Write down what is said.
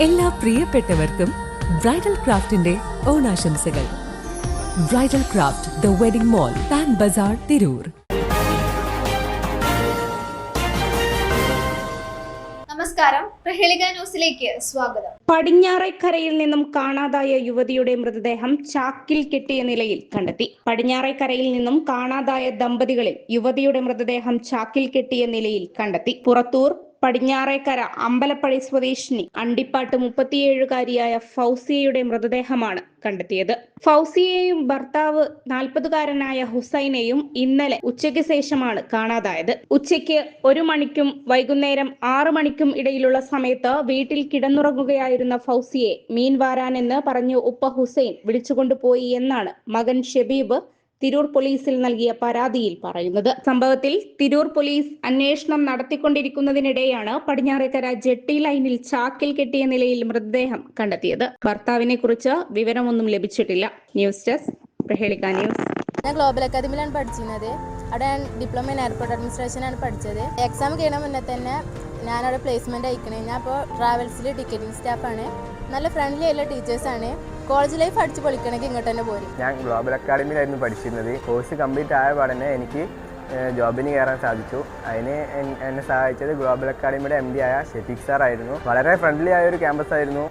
എല്ലാ പ്രിയപ്പെട്ടവർക്കും ബ്രൈഡൽ ക്രാഫ്റ്റിന്റെ ഓണാശംസകൾ. Bridal craft the wedding mall, Pan Bazaar, Tirur. നമസ്കാരം, പ്രഹേളിക ന്യൂസിലേക്ക് സ്വാഗതം. പടിഞ്ഞാറേക്കരയിൽ നിന്നും കാണാതായ യുവതിയുടെ മൃതദേഹം ചാക്കിൽ കെട്ടിയ നിലയിൽ കണ്ടെത്തി. പടിഞ്ഞാറേക്കരയിൽ നിന്നും കാണാതായ ദമ്പതികളിൽ യുവതിയുടെ മൃതദേഹം ചാക്കിൽ കെട്ടിയ നിലയിൽ കണ്ടെത്തി. പുറത്തൂർ പടിഞ്ഞാറേക്കര അമ്പലപ്പടി സ്വദേശിനി അണ്ടിപ്പാട്ട് 37-കാരിയായ ഫൗസിയയുടെ മൃതദേഹമാണ് കണ്ടെത്തിയത്. ഫൗസിയയെയും ഭർത്താവ് 40-കാരനായ ഹുസൈനെയും ഇന്നലെ ഉച്ചയ്ക്ക് ശേഷമാണ് കാണാതായത്. ഉച്ചയ്ക്ക് 1 മണിക്കും വൈകുന്നേരം 6 മണിക്കും ഇടയിലുള്ള സമയത്ത് വീട്ടിൽ കിടന്നുറങ്ങുകയായിരുന്ന ഫൗസിയെ മീൻ വാരാനെന്ന് പറഞ്ഞു ഉപ്പ ഹുസൈൻ വിളിച്ചുകൊണ്ടുപോയി എന്നാണ് മകൻ ഷബീബ് തിരൂർ പോലീസിൽ നൽകിയ പരാതിയിൽ പറയുന്നത്. സംഭവത്തിൽ തിരൂർ പോലീസ് അന്വേഷണം നടത്തിക്കൊണ്ടിരിക്കുന്നതിനിടെയാണ് പടിഞ്ഞാറേക്കര ജെട്ടി ലൈനിൽ ചാക്കിൽ കെട്ടിയ നിലയിൽ മൃതദേഹം കണ്ടെത്തിയത്. ഭർത്താവിനെ കുറിച്ച് വിവരമൊന്നും ലഭിച്ചിട്ടില്ല. News desk, Prahelika news. ഞാൻ ഗ്ലോബൽ അക്കാദമിയിലാണ് പഠിച്ചിരുന്നത്. അവിടെ ഞാൻ ഡിപ്ലോമ ഇൻ എയർപോർട്ട് അഡ്മിനിസ്ട്രേഷനാണ് പഠിച്ചത്. എക്സാം കഴിയണ മുന്നേ തന്നെ ഞാനവിടെ പ്ലേസ്മെൻറ്റ് അയക്കണേ. ഞാൻ ഇപ്പോൾ ട്രാവൽസിൽ ടിക്കറ്റിംഗ് സ്റ്റാഫാണ്. നല്ല ഫ്രണ്ട്ലി ആയിട്ടുള്ള ടീച്ചേഴ്സാണ്. കോളേജ് ലൈഫ് അടിച്ച് പൊളിക്കണമെങ്കിൽ ഇങ്ങോട്ട് തന്നെ പോരും. ഞാൻ ഗ്ലോബൽ അക്കാഡമിയിലായിരുന്നു പഠിച്ചിരുന്നത്. കോഴ്സ് കംപ്ലീറ്റ് ആയ പാടനെ എനിക്ക് ജോബിന് കയറാൻ സാധിച്ചു. അതിന് എന്നെ സഹായിച്ചത് ഗ്ലോബൽ അക്കാഡമിയുടെ MD ആയ ഷെഫീഖ് സാർ ആയിരുന്നു. വളരെ ഫ്രണ്ട്ലി ആയ ഒരു ക്യാമ്പസ് ആയിരുന്നു.